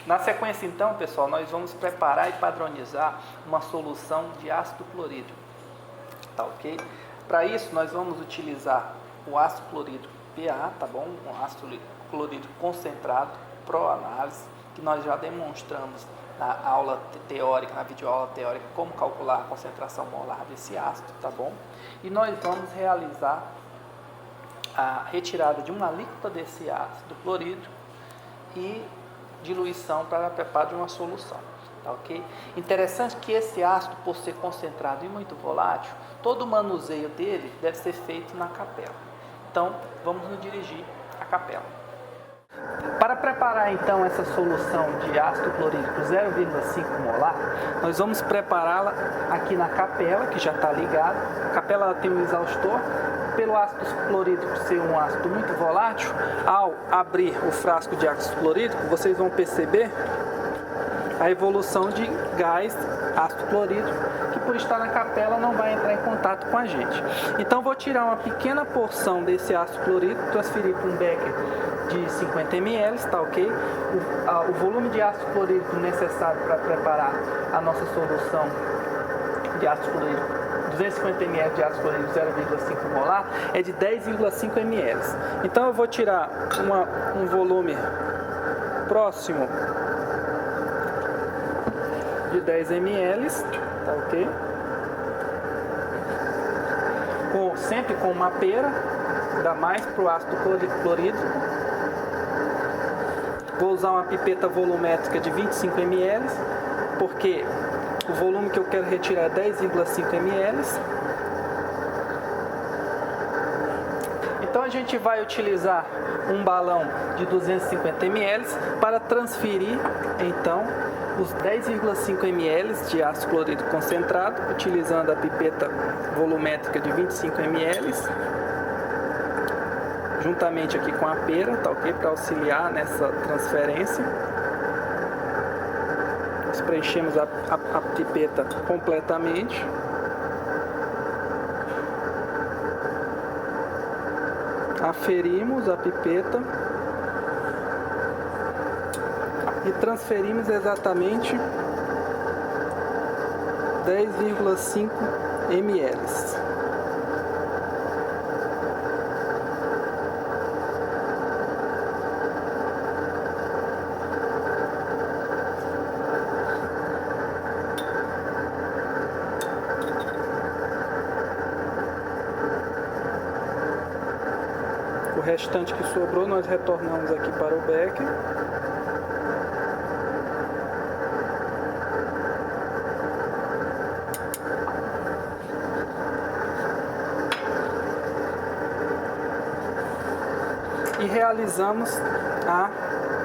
Na sequência, então, pessoal, nós vamos preparar e padronizar uma solução de ácido clorídrico, tá ok? Para isso, nós vamos utilizar o ácido clorídrico PA, tá bom? Um ácido clorídrico concentrado, pró-análise, que nós já demonstramos na aula teórica, na videoaula teórica, como calcular a concentração molar desse ácido, tá bom? E nós vamos realizar a retirada de uma alíquota desse ácido clorídrico e diluição para preparo de uma solução, tá ok? Interessante que esse ácido, por ser concentrado e muito volátil, todo o manuseio dele deve ser feito na capela. Então, vamos nos dirigir à capela. Para preparar então essa solução de ácido clorídrico 0,5 molar, nós vamos prepará-la aqui na capela, que já está ligada. A capela tem um exaustor. Pelo ácido clorídrico ser um ácido muito volátil, ao abrir o frasco de ácido clorídrico, vocês vão perceber a evolução de gás ácido clorídrico, que por estar na capela não vai entrar em contato com a gente. Então vou tirar uma pequena porção desse ácido clorídrico, transferir para um becker de 50 ml, tá ok? O volume de ácido clorídrico necessário para preparar a nossa solução de ácido clorídrico 250 ml de ácido clorídrico 0,5 molar é de 10,5 ml. Então eu vou tirar um volume próximo de 10 ml, tá ok? Sempre com uma pera, dá mais para o ácido clorídrico. Vou usar uma pipeta volumétrica de 25 ml, porque o volume que eu quero retirar é 10,5 ml. Então a gente vai utilizar um balão de 250 ml para transferir então os 10,5 ml de ácido clorídrico concentrado, utilizando a pipeta volumétrica de 25 ml, juntamente aqui com a pera, tá ok? Para auxiliar nessa transferência. Preenchemos a pipeta completamente. Aferimos a pipeta e transferimos exatamente 10,5 ml. O restante que sobrou nós retornamos aqui para o becker. E realizamos a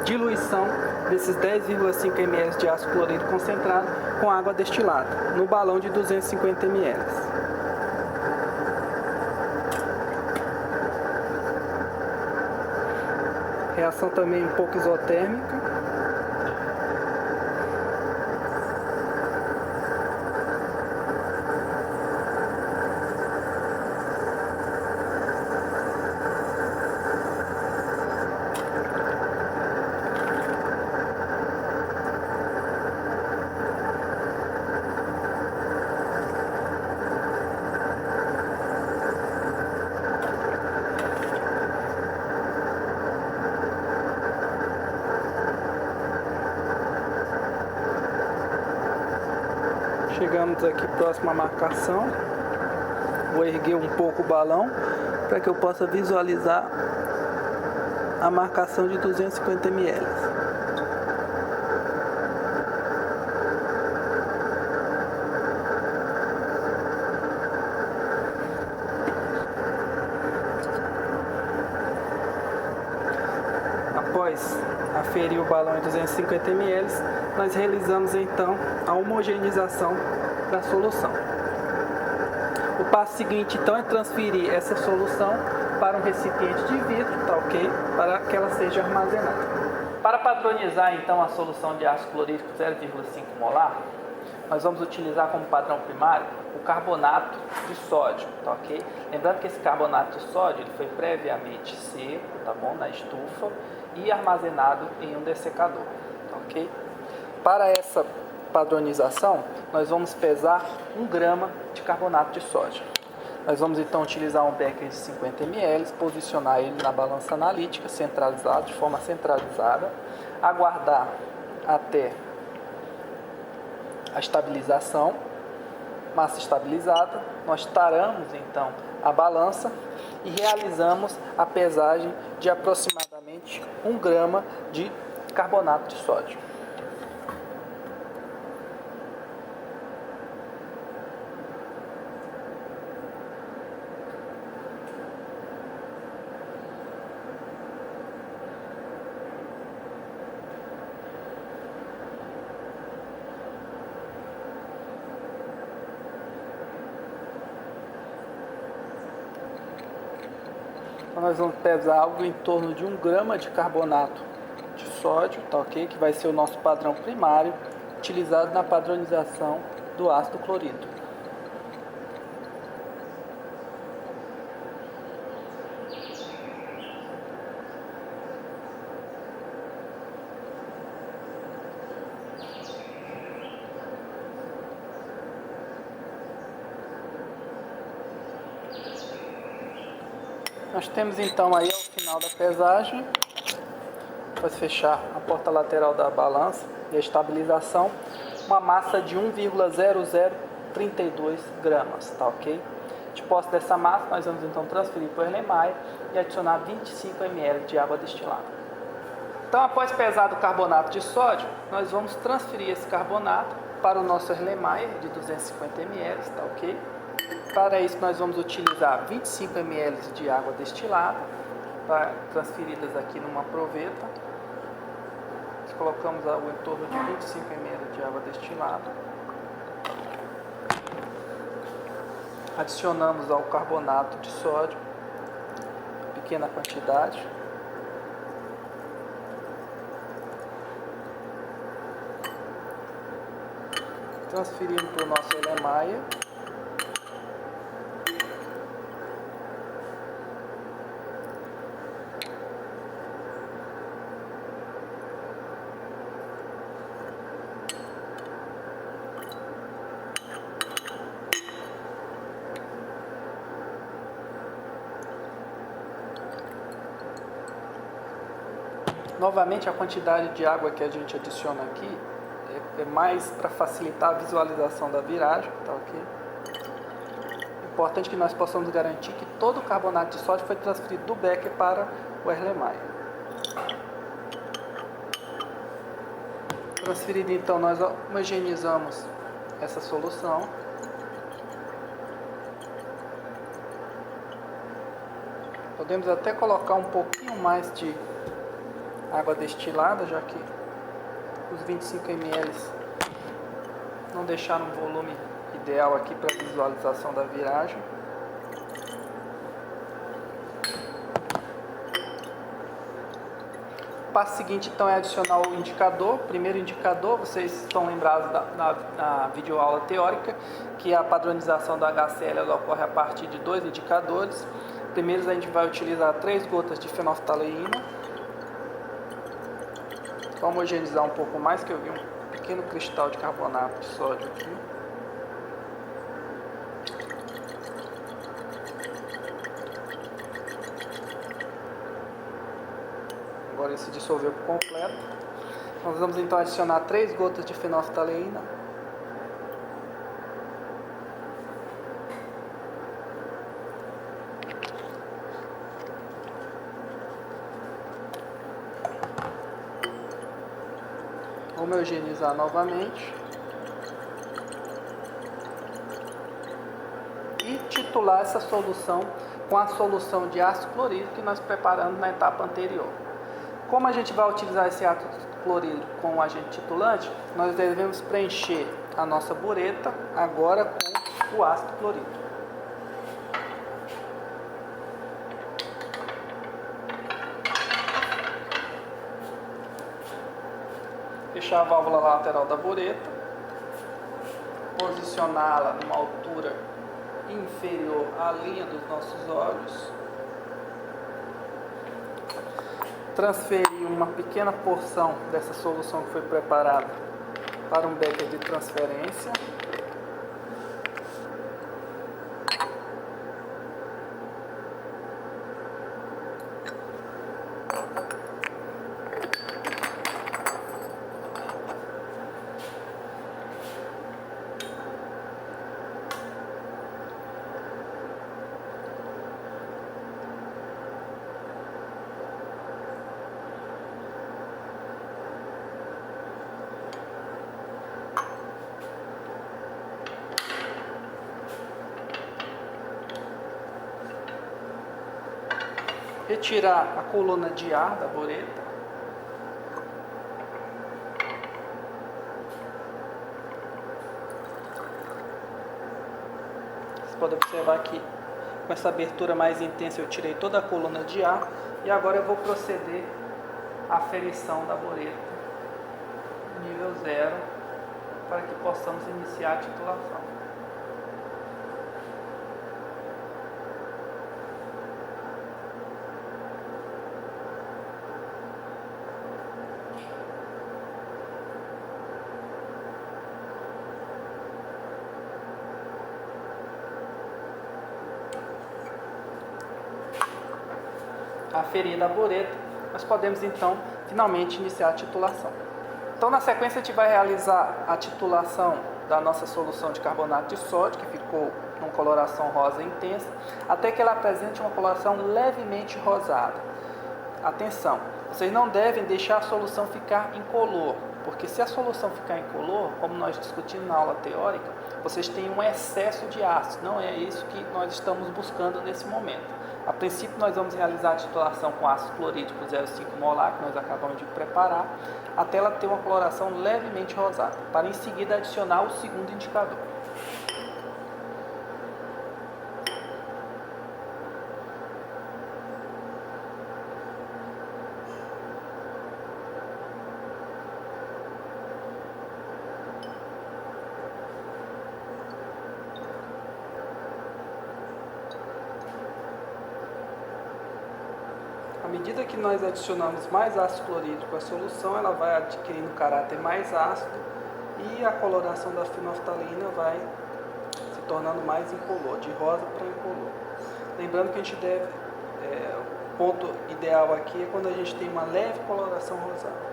diluição desses 10,5 ml de ácido clorídrico concentrado com água destilada no balão de 250 ml. Reação também um pouco isotérmica. Chegamos aqui próximo à marcação. Vou erguer um pouco o balão para que eu possa visualizar a marcação de 250 ml. Após aferir o balão em 250 ml, nós realizamos então a homogeneização da solução. O passo seguinte então é transferir essa solução para um recipiente de vidro, tá ok? Para que ela seja armazenada. Para padronizar então a solução de ácido clorídrico 0,5 molar, nós vamos utilizar como padrão primário o carbonato de sódio, tá ok? Lembrando que esse carbonato de sódio ele foi previamente seco, tá bom? Na estufa e armazenado em um dessecador, tá ok? Para essa padronização, nós vamos pesar 1 grama de carbonato de sódio. Nós vamos então utilizar um becker de 50 ml, posicionar ele na balança analítica, centralizado, de forma centralizada, aguardar até a estabilização, massa estabilizada, nós taramos então a balança e realizamos a pesagem de aproximadamente 1 grama de carbonato de sódio. Então nós vamos pesar algo em torno de 1 grama de carbonato de sódio, tá ok? Que vai ser o nosso padrão primário, utilizado na padronização do ácido clorídrico. Nós temos então aí ao final da pesagem, depois fechar a porta lateral da balança e a estabilização, uma massa de 1,0032 gramas, tá ok? De posse dessa massa, nós vamos então transferir para o Erlenmeyer e adicionar 25 ml de água destilada. Então, após pesar o carbonato de sódio, nós vamos transferir esse carbonato para o nosso Erlenmeyer de 250 ml, tá ok? Para isso, nós vamos utilizar 25 ml de água destilada, transferidas aqui numa proveta. Nós colocamos algo em torno de 25 ml de água destilada. Adicionamos ao carbonato de sódio, pequena quantidade. Transferimos para o nosso Erlenmeyer. Novamente, a quantidade de água que a gente adiciona aqui é mais para facilitar a visualização da viragem, tá ok? Importante que nós possamos garantir que todo o carbonato de sódio foi transferido do becker para o Erlenmeyer. Transferido então, nós homogeneizamos essa solução. Podemos até colocar um pouquinho mais de água destilada, já que os 25 ml não deixaram um volume ideal aqui para a visualização da viragem. O passo seguinte então é adicionar o indicador. Primeiro indicador, vocês estão lembrados na videoaula teórica que a padronização da HCl ela ocorre a partir de 2 indicadores. Primeiro a gente vai utilizar 3 gotas de fenolftaleína. Para homogeneizar um pouco mais, que eu vi um pequeno cristal de carbonato de sódio aqui. Agora ele se dissolveu por completo. Nós vamos então adicionar 3 gotas de fenolftaleína. Homogeneizar novamente e titular essa solução com a solução de ácido clorídrico que nós preparamos na etapa anterior. Como a gente vai utilizar esse ácido clorídrico com o agente titulante, nós devemos preencher a nossa bureta agora com o ácido clorídrico. Fechar a válvula lateral da bureta, posicioná-la numa altura inferior à linha dos nossos olhos, transferir aqui uma pequena porção dessa solução que foi preparada para um becker de transferência. Retirar a coluna de ar da boreta. Vocês podem observar que com essa abertura mais intensa eu tirei toda a coluna de ar e agora eu vou proceder à aferição da boreta nível 0 para que possamos iniciar a titulação. Aferida a boreta, nós podemos então finalmente iniciar a titulação. Então, na sequência, a gente vai realizar a titulação da nossa solução de carbonato de sódio, que ficou com coloração rosa intensa, até que ela apresente uma coloração levemente rosada. Atenção, vocês não devem deixar a solução ficar incolor, porque se a solução ficar incolor, como nós discutimos na aula teórica, vocês têm um excesso de ácido, não é isso que nós estamos buscando nesse momento. A princípio, nós vamos realizar a titulação com ácido clorídrico 0,5 molar, que nós acabamos de preparar, até ela ter uma coloração levemente rosada, para em seguida adicionar o segundo indicador. À medida que nós adicionamos mais ácido clorídrico à solução, ela vai adquirindo caráter mais ácido e a coloração da fenolftalina vai se tornando mais incolor, de rosa para incolor. Lembrando que a gente deve, o ponto ideal aqui é quando a gente tem uma leve coloração rosada.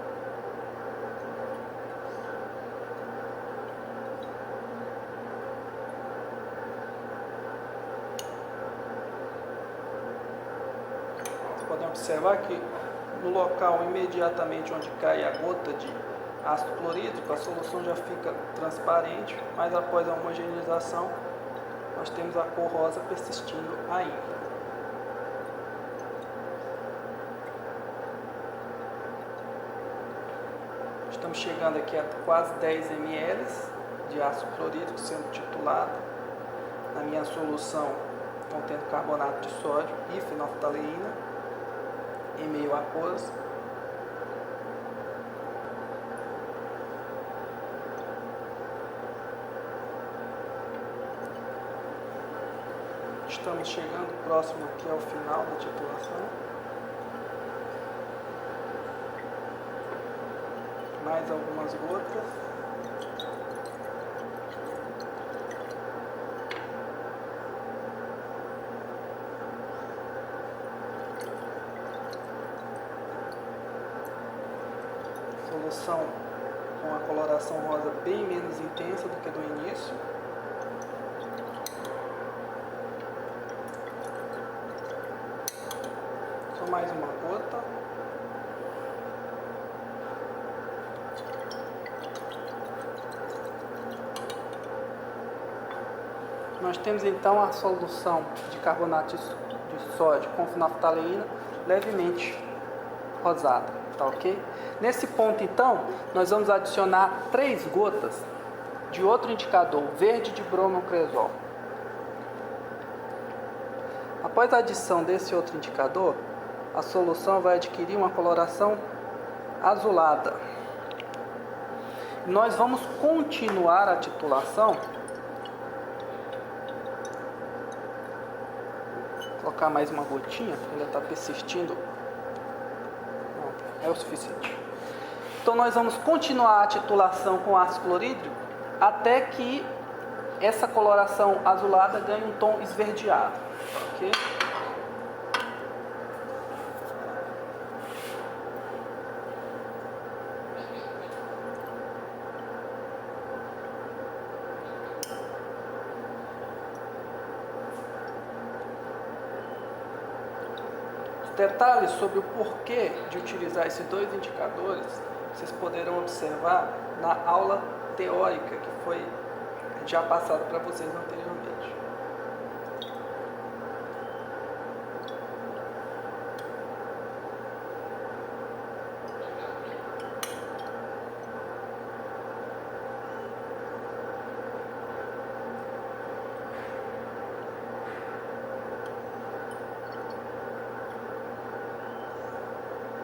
Podem observar que no local imediatamente onde cai a gota de ácido clorídrico, a solução já fica transparente, mas após a homogeneização nós temos a cor rosa persistindo ainda. Estamos chegando aqui a quase 10 ml de ácido clorídrico sendo titulado na minha solução contendo carbonato de sódio e fenolftalina em meio aquoso. Estamos chegando próximo aqui ao final da titulação. Mais algumas gotas. Solução com a coloração rosa bem menos intensa do que do início. Só mais uma gota. Nós temos então a solução de carbonato de sódio com fenolftaleína levemente rosada, tá ok? Nesse ponto então, nós vamos adicionar 3 gotas de outro indicador, verde de bromocresol. Após a adição desse outro indicador, a solução vai adquirir uma coloração azulada. Nós vamos continuar a titulação. Vou colocar mais uma gotinha, porque ainda está persistindo. é o suficiente. Então nós vamos continuar a titulação com ácido clorídrico até que essa coloração azulada ganhe um tom esverdeado. Ok? Detalhes sobre o porquê de utilizar esses dois indicadores, vocês poderão observar na aula teórica que foi já passada para vocês anteriormente.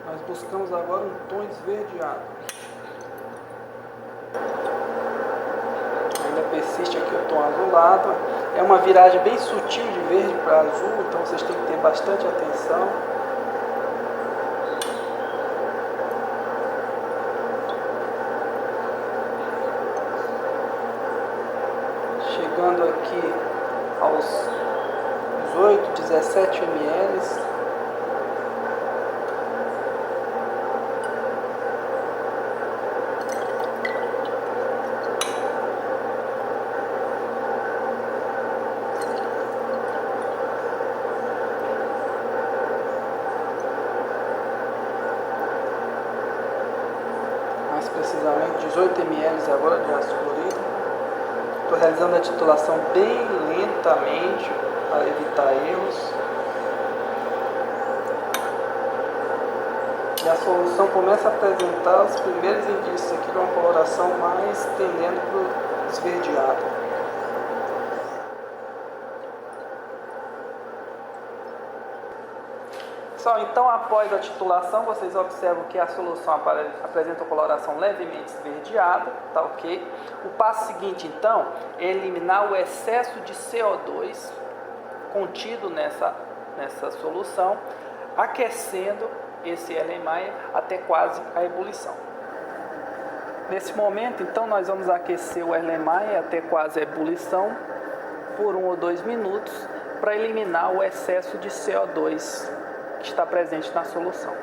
Nós buscamos agora um tom esverdeado. Ainda persiste aqui o tom azulado. É uma viragem bem sutil de verde para azul, então vocês têm que ter bastante atenção. Chegando aqui aos 18, 17 ml. Precisamente 18 ml agora de ácido clorídrico. Estou realizando a titulação bem lentamente para evitar erros. E a solução começa a apresentar os primeiros indícios aqui de uma coloração mais tendendo para o esverdeado. Pessoal, então após a titulação, vocês observam que a solução apresenta uma coloração levemente esverdeada, tá ok? O passo seguinte, então, é eliminar o excesso de CO2 contido nessa solução, aquecendo esse Erlenmeyer até quase a ebulição. Nesse momento, então, nós vamos aquecer o Erlenmeyer até quase a ebulição por 1 ou 2 minutos para eliminar o excesso de CO2 que está presente na solução.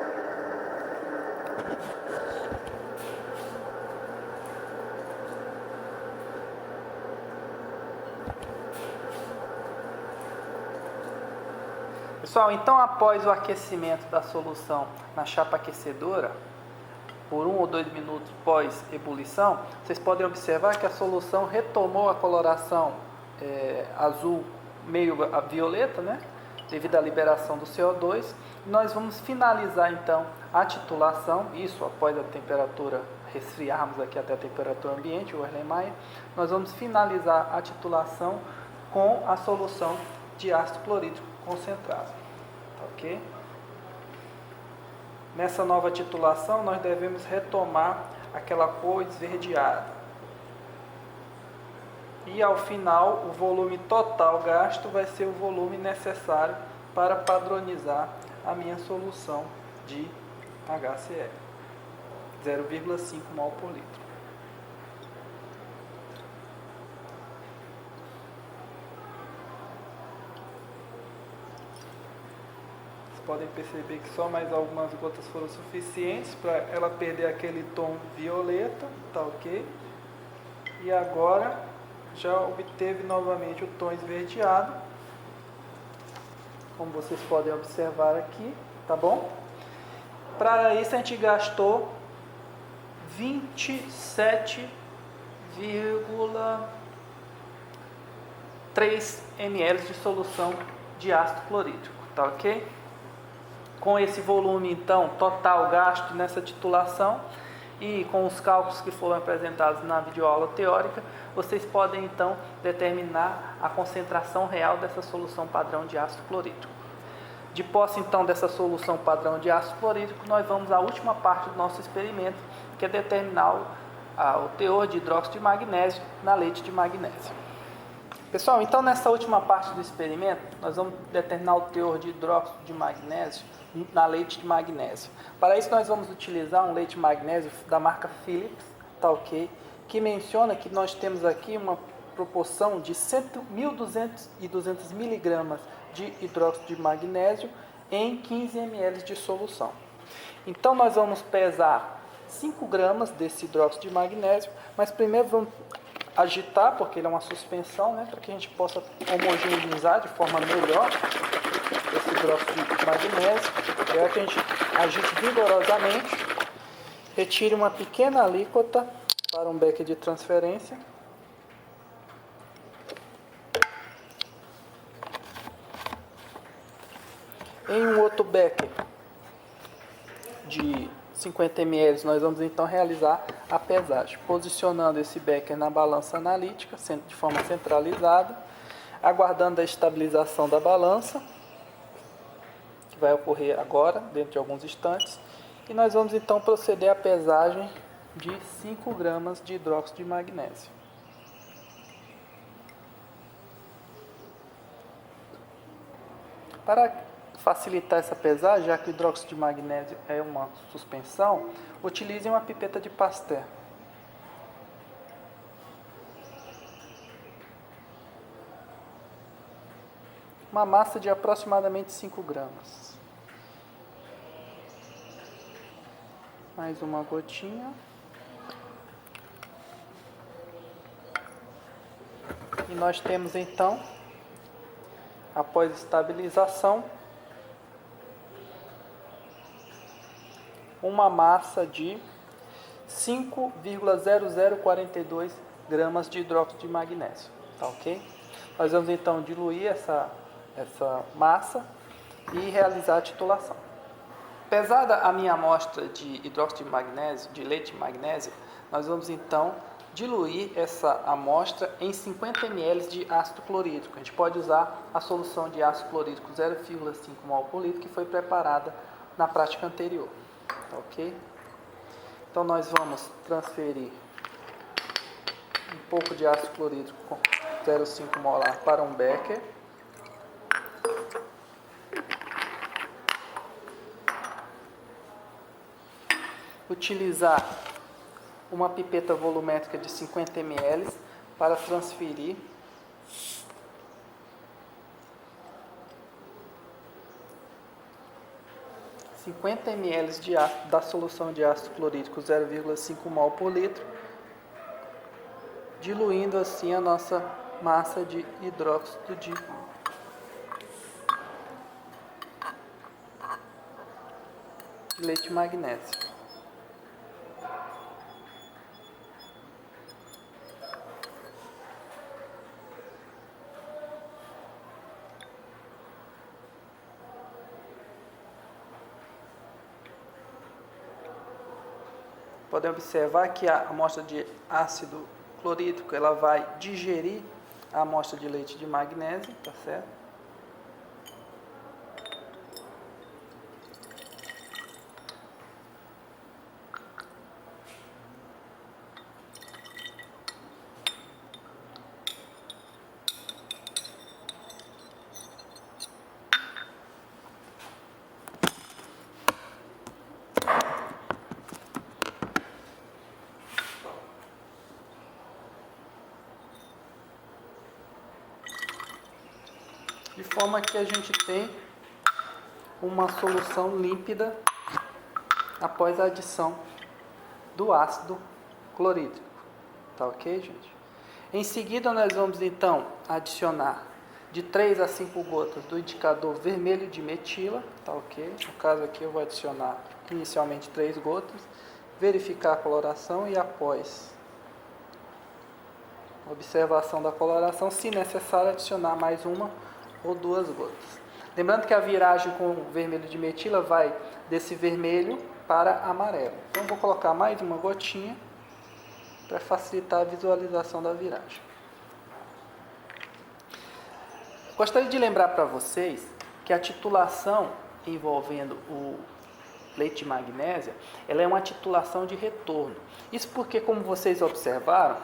Pessoal, então após o aquecimento da solução na chapa aquecedora, por 1 ou 2 minutos pós ebulição, vocês podem observar que a solução retomou a coloração azul meio violeta, né? Devido à liberação do CO2. Nós vamos finalizar então a titulação, isso após a temperatura, resfriarmos aqui até a temperatura ambiente, o Erlenmeyer. Nós vamos finalizar a titulação com a solução de ácido clorídrico concentrado. Ok? Nessa nova titulação nós devemos retomar aquela cor esverdeada. E ao final o volume total gasto vai ser o volume necessário para padronizar a minha solução de HCl, 0,5 mol por litro. Vocês podem perceber que só mais algumas gotas foram suficientes para ela perder aquele tom violeta, tá ok? E agora já obteve novamente o tom esverdeado, como vocês podem observar aqui, tá bom? Para isso a gente gastou 27,3 ml de solução de ácido clorídrico, tá ok? Com esse volume então total gasto nessa titulação e com os cálculos que foram apresentados na videoaula teórica, vocês podem então determinar a concentração real dessa solução padrão de ácido clorídrico. De posse então dessa solução padrão de ácido clorídrico, nós vamos à última parte do nosso experimento, que é determinar o teor de hidróxido de magnésio na leite de magnésio. Pessoal, então nessa última parte do experimento, nós vamos determinar o teor de hidróxido de magnésio na leite de magnésio. Para isso nós vamos utilizar um leite de magnésio da marca Philips, tá ok? Que menciona que nós temos aqui uma proporção de 1.200 miligramas de hidróxido de magnésio em 15 ml de solução. Então nós vamos pesar 5 gramas desse hidróxido de magnésio, mas primeiro vamos agitar, porque ele é uma suspensão, né, para que a gente possa homogeneizar de forma melhor esse hidróxido de magnésio. E aí que a gente agite vigorosamente, retire uma pequena alíquota para um becker de transferência. Em um outro becker de 50 ml, nós vamos então realizar a pesagem, posicionando esse becker na balança analítica de forma centralizada, aguardando a estabilização da balança, que vai ocorrer agora, dentro de alguns instantes, e nós vamos então proceder à pesagem de 5 gramas de hidróxido de magnésio. Para facilitar essa pesagem, já que o hidróxido de magnésio é uma suspensão, utilize uma pipeta de Pasteur. Uma massa de aproximadamente 5 gramas. Mais uma gotinha. E nós temos então, após estabilização, uma massa de 5,0042 gramas de hidróxido de magnésio, tá ok? Nós vamos então diluir essa massa e realizar a titulação. Pesada a minha amostra de hidróxido de magnésio, de leite de magnésio, nós vamos então diluir essa amostra em 50 ml de ácido clorídrico. A gente pode usar a solução de ácido clorídrico 0,5 mol por litro que foi preparada na prática anterior. Ok? Então nós vamos transferir um pouco de ácido clorídrico com 0,5 molar para um becker. Utilizar uma pipeta volumétrica de 50 ml para transferir 50 ml da solução de ácido clorídrico 0,5 mol por litro, diluindo assim a nossa massa de hidróxido de leite de magnésio. Podem observar que a amostra de ácido clorídrico ela vai digerir a amostra de leite de magnésio, tá certo? De forma que a gente tem uma solução límpida após a adição do ácido clorídrico. Tá ok, gente? Em seguida, nós vamos então adicionar de 3 a 5 gotas do indicador vermelho de metila. Tá ok? No caso aqui, eu vou adicionar inicialmente 3 gotas, verificar a coloração e após observação da coloração, se necessário, adicionar mais uma ou 2 gotas. Lembrando que a viragem com o vermelho de metila vai desse vermelho para amarelo. Então, vou colocar mais uma gotinha para facilitar a visualização da viragem. Gostaria de lembrar para vocês que a titulação envolvendo o leite de magnésia, ela é uma titulação de retorno. Isso porque, como vocês observaram,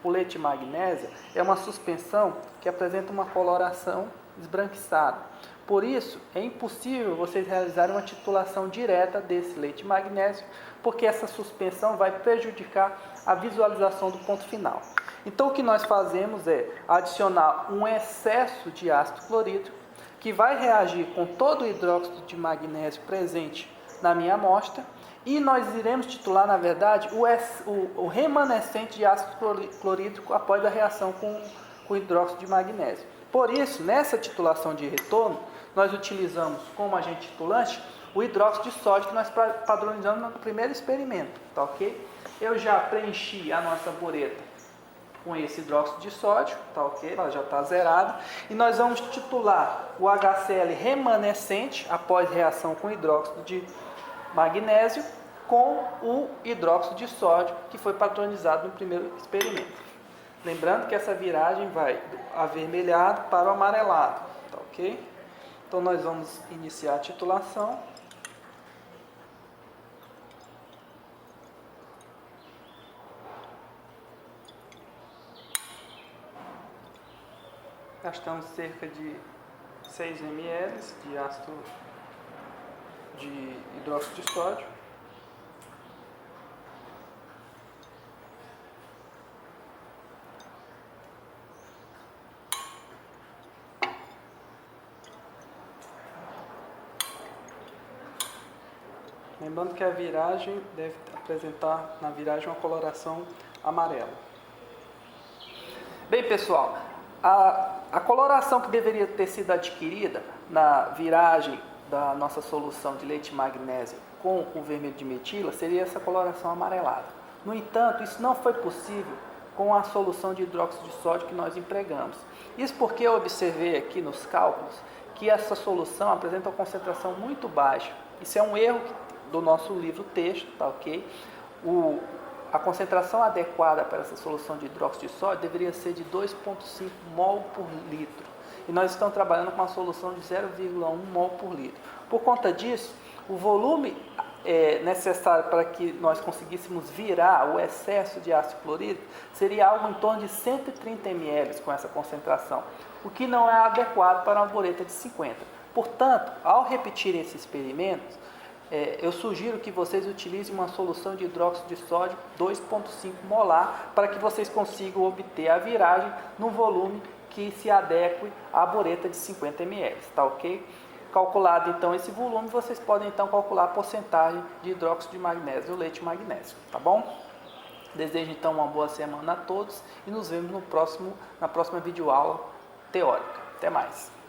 o leite de magnésia é uma suspensão que apresenta uma coloração esbranquiçada. Por isso, é impossível vocês realizarem uma titulação direta desse leite de magnésio, porque essa suspensão vai prejudicar a visualização do ponto final. Então, o que nós fazemos é adicionar um excesso de ácido clorídrico, que vai reagir com todo o hidróxido de magnésio presente na minha amostra, e nós iremos titular, na verdade, o remanescente de ácido clorídrico após a reação com o hidróxido de magnésio. Por isso, nessa titulação de retorno, nós utilizamos como agente titulante o hidróxido de sódio que nós padronizamos no primeiro experimento, tá ok? Eu já preenchi a nossa bureta com esse hidróxido de sódio, tá ok? Ela já está zerada. E nós vamos titular o HCl remanescente após reação com hidróxido de magnésio com o hidróxido de sódio que foi padronizado no primeiro experimento. Lembrando que essa viragem vai do avermelhado para o amarelado, tá ok? Então nós vamos iniciar a titulação. Gastamos cerca de 6 ml de ácido de hidróxido de sódio. Lembrando que a viragem deve apresentar na viragem uma coloração amarela. Bem, pessoal, a coloração que deveria ter sido adquirida na viragem da nossa solução de leite de magnésio com o vermelho de metila seria essa coloração amarelada. No entanto, isso não foi possível com a solução de hidróxido de sódio que nós empregamos. Isso porque eu observei aqui nos cálculos que essa solução apresenta uma concentração muito baixa. Isso é um erro do nosso livro texto, tá ok? A concentração adequada para essa solução de hidróxido de sódio deveria ser de 2,5 mol por litro. E nós estamos trabalhando com uma solução de 0,1 mol por litro. Por conta disso, o volume necessário para que nós conseguíssemos virar o excesso de ácido clorídrico seria algo em torno de 130 ml com essa concentração, o que não é adequado para uma bureta de 50. Portanto, ao repetir esse experimento, eu sugiro que vocês utilizem uma solução de hidróxido de sódio 2,5 molar para que vocês consigam obter a viragem no volume que se adeque à bureta de 50 ml, tá ok? Calculado então esse volume, vocês podem então calcular a porcentagem de hidróxido de magnésio no leite de magnésio, tá bom? Desejo então uma boa semana a todos e nos vemos na próxima videoaula teórica. Até mais!